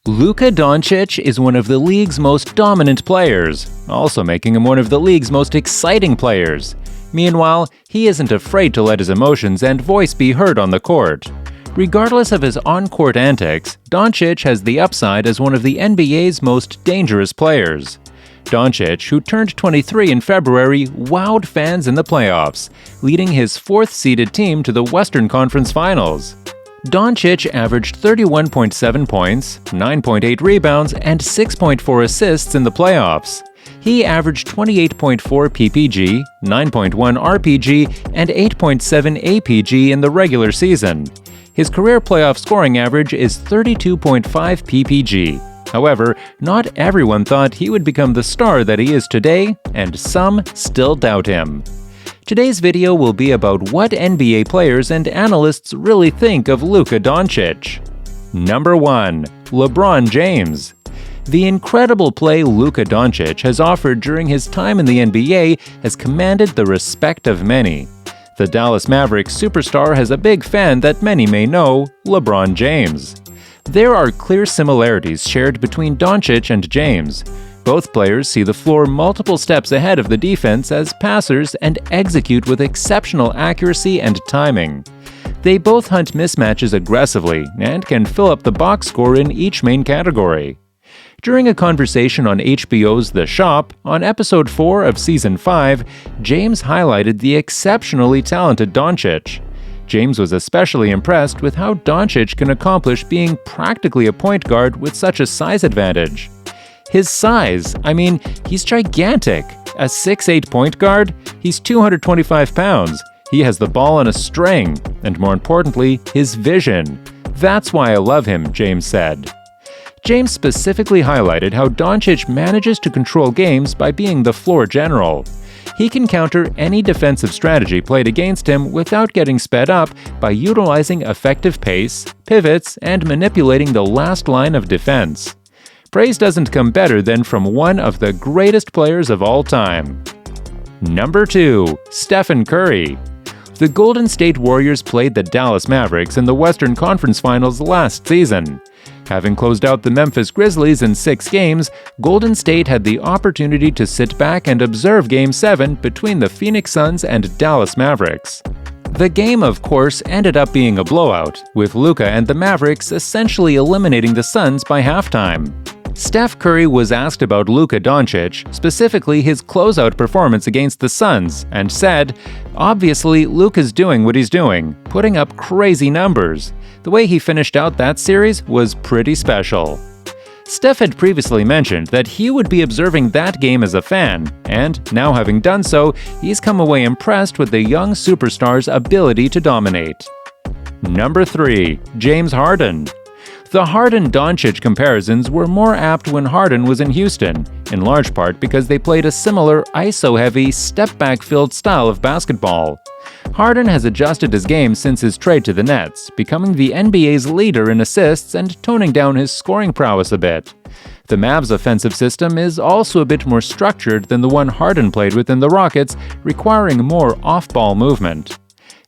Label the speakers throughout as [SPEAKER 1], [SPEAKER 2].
[SPEAKER 1] Luka Doncic is one of the league's most dominant players, also making him one of the league's most exciting players. Meanwhile, he isn't afraid to let his emotions and voice be heard on the court. Regardless of his on-court antics, Doncic has the upside as one of the NBA's most dangerous players. Doncic, who turned 23 in February, wowed fans in the playoffs, leading his fourth-seeded team to the Western Conference Finals. Doncic averaged 31.7 points, 9.8 rebounds, and 6.4 assists in the playoffs. He averaged 28.4 PPG, 9.1 RPG, and 8.7 APG in the regular season. His career playoff scoring average is 32.5 PPG. However, not everyone thought he would become the star that he is today, and some still doubt him. Today's video will be about what NBA players and analysts really think of Luka Doncic. Number 1. LeBron James. The incredible play Luka Doncic has offered during his time in the NBA has commanded the respect of many. The Dallas Mavericks superstar has a big fan that many may know, LeBron James. There are clear similarities shared between Doncic and James. Both players see the floor multiple steps ahead of the defense as passers and execute with exceptional accuracy and timing. They both hunt mismatches aggressively and can fill up the box score in each main category. During a conversation on HBO's The Shop, on episode 4 of season 5, James highlighted the exceptionally talented Doncic. James was especially impressed with how Doncic can accomplish being practically a point guard with such a size advantage. His size, he's gigantic. A 6'8" point guard, he's 225 pounds. He has the ball on a string, and more importantly, his vision. That's why I love him, James said. James specifically highlighted how Doncic manages to control games by being the floor general. He can counter any defensive strategy played against him without getting sped up by utilizing effective pace, pivots, and manipulating the last line of defense. Praise doesn't come better than from one of the greatest players of all time. Number 2. Stephen Curry. The Golden State Warriors played the Dallas Mavericks in the Western Conference Finals last season. Having closed out the Memphis Grizzlies in 6 games, Golden State had the opportunity to sit back and observe Game 7 between the Phoenix Suns and Dallas Mavericks. The game, of course, ended up being a blowout, with Luka and the Mavericks essentially eliminating the Suns by halftime. Steph Curry was asked about Luka Doncic, specifically his closeout performance against the Suns, and said, "Obviously, Luka's doing what he's doing, putting up crazy numbers. The way he finished out that series was pretty special." Steph had previously mentioned that he would be observing that game as a fan, and now having done so, he's come away impressed with the young superstar's ability to dominate. Number 3. James Harden. The Harden-Doncic comparisons were more apt when Harden was in Houston, in large part because they played a similar ISO-heavy, step-back-filled style of basketball. Harden has adjusted his game since his trade to the Nets, becoming the NBA's leader in assists and toning down his scoring prowess a bit. The Mavs' offensive system is also a bit more structured than the one Harden played with in the Rockets, requiring more off-ball movement.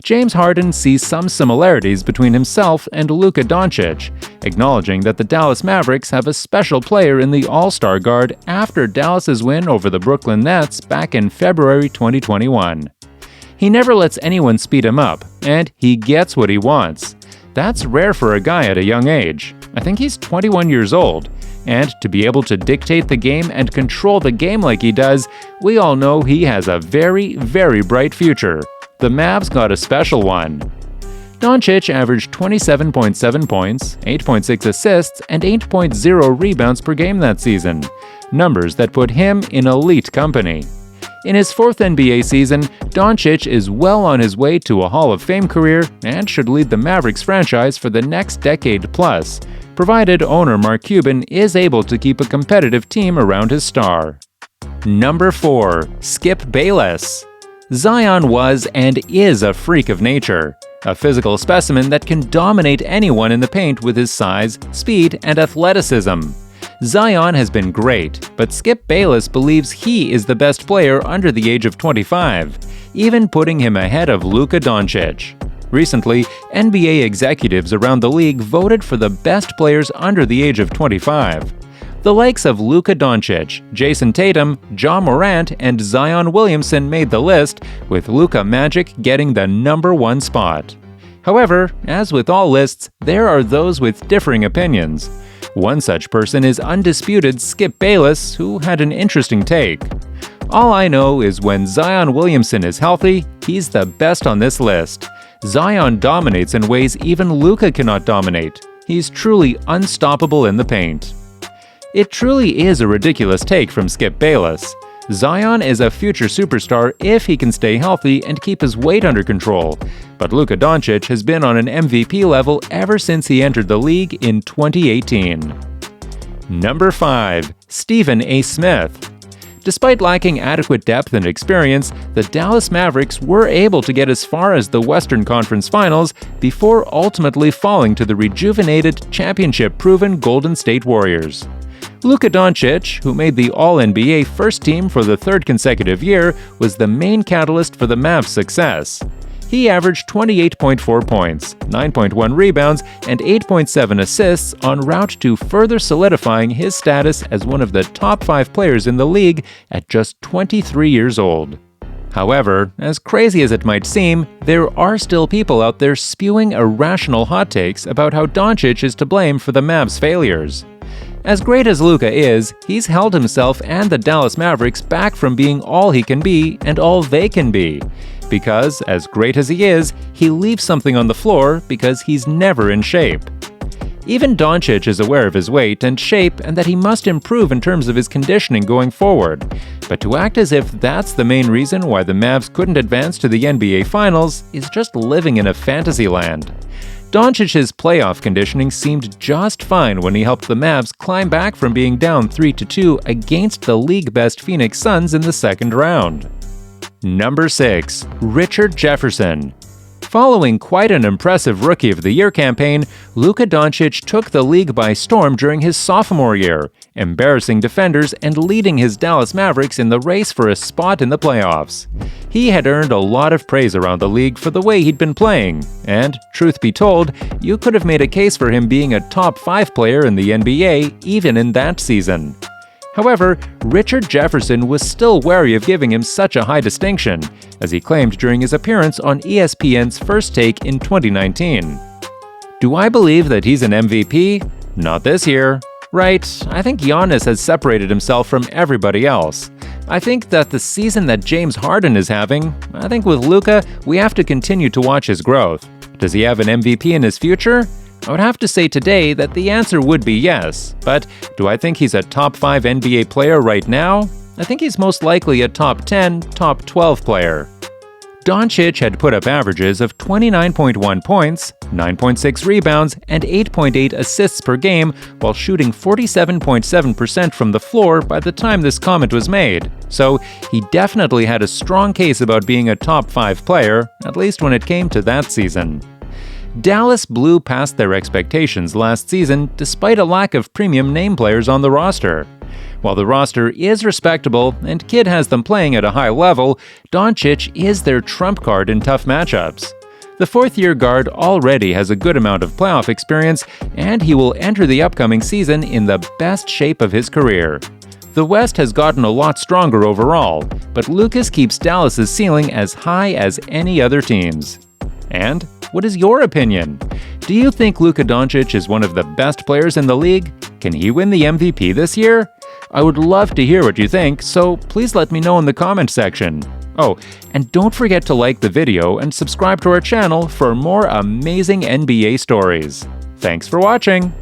[SPEAKER 1] James Harden sees some similarities between himself and Luka Doncic, acknowledging that the Dallas Mavericks have a special player in the All-Star guard after Dallas's win over the Brooklyn Nets back in February 2021. He never lets anyone speed him up, and he gets what he wants. That's rare for a guy at a young age. I think he's 21 years old. And to be able to dictate the game and control the game like he does, we all know he has a very, very bright future. The Mavs got a special one. Doncic averaged 27.7 points, 8.6 assists, and 8.0 rebounds per game that season, numbers that put him in elite company. In his 4th NBA season, Doncic is well on his way to a Hall of Fame career and should lead the Mavericks franchise for the next decade plus, provided owner Mark Cuban is able to keep a competitive team around his star. Number 4. Skip Bayless. Zion was and is a freak of nature, a physical specimen that can dominate anyone in the paint with his size, speed, and athleticism. Zion has been great, but Skip Bayless believes he is the best player under the age of 25, even putting him ahead of Luka Doncic. Recently, NBA executives around the league voted for the best players under the age of 25. The likes of Luka Doncic, Jason Tatum, Ja Morant, and Zion Williamson made the list, with Luka Magic getting the #1 spot. However, as with all lists, there are those with differing opinions. One such person is undisputed Skip Bayless, who had an interesting take. "All I know is when Zion Williamson is healthy, he's the best on this list. Zion dominates in ways even Luka cannot dominate. He's truly unstoppable in the paint." It truly is a ridiculous take from Skip Bayless. Zion is a future superstar if he can stay healthy and keep his weight under control, but Luka Doncic has been on an MVP level ever since he entered the league in 2018. Number 5. Stephen A. Smith. Despite lacking adequate depth and experience, the Dallas Mavericks were able to get as far as the Western Conference Finals before ultimately falling to the rejuvenated, championship-proven Golden State Warriors. Luka Doncic, who made the All-NBA first team for the third consecutive year, was the main catalyst for the Mavs' success. He averaged 28.4 points, 9.1 rebounds, and 8.7 assists en route to further solidifying his status as one of the top 5 players in the league at just 23 years old. However, as crazy as it might seem, there are still people out there spewing irrational hot takes about how Doncic is to blame for the Mavs' failures. As great as Luka is, he's held himself and the Dallas Mavericks back from being all he can be and all they can be. Because, as great as he is, he leaves something on the floor because he's never in shape. Even Doncic is aware of his weight and shape and that he must improve in terms of his conditioning going forward. But to act as if that's the main reason why the Mavs couldn't advance to the NBA Finals is just living in a fantasy land. Doncic's playoff conditioning seemed just fine when he helped the Mavs climb back from being down 3-2 against the league-best Phoenix Suns in the second round. Number 6. Richard Jefferson. Following quite an impressive Rookie of the Year campaign, Luka Doncic took the league by storm during his sophomore year, embarrassing defenders and leading his Dallas Mavericks in the race for a spot in the playoffs. He had earned a lot of praise around the league for the way he'd been playing, and, truth be told, you could have made a case for him being a top 5 player in the NBA even in that season. However, Richard Jefferson was still wary of giving him such a high distinction, as he claimed during his appearance on ESPN's First Take in 2019. "Do I believe that he's an MVP? Not this year. Right, I think Giannis has separated himself from everybody else. I think that the season that James Harden is having, I think with Luka, we have to continue to watch his growth. Does he have an MVP in his future? I would have to say today that the answer would be yes, but do I think he's a top 5 NBA player right now? I think he's most likely a top 10, top 12 player." Doncic had put up averages of 29.1 points, 9.6 rebounds, and 8.8 assists per game while shooting 47.7% from the floor by the time this comment was made, so he definitely had a strong case about being a top 5 player, at least when it came to that season. Dallas blew past their expectations last season despite a lack of premium name players on the roster. While the roster is respectable and Kidd has them playing at a high level, Doncic is their trump card in tough matchups. The fourth-year guard already has a good amount of playoff experience, and he will enter the upcoming season in the best shape of his career. The West has gotten a lot stronger overall, but Lucas keeps Dallas's ceiling as high as any other team's. And what is your opinion? Do you think Luka Doncic is one of the best players in the league? Can he win the MVP this year? I would love to hear what you think, so please let me know in the comment section. Oh, and don't forget to like the video and subscribe to our channel for more amazing NBA stories. Thanks for watching!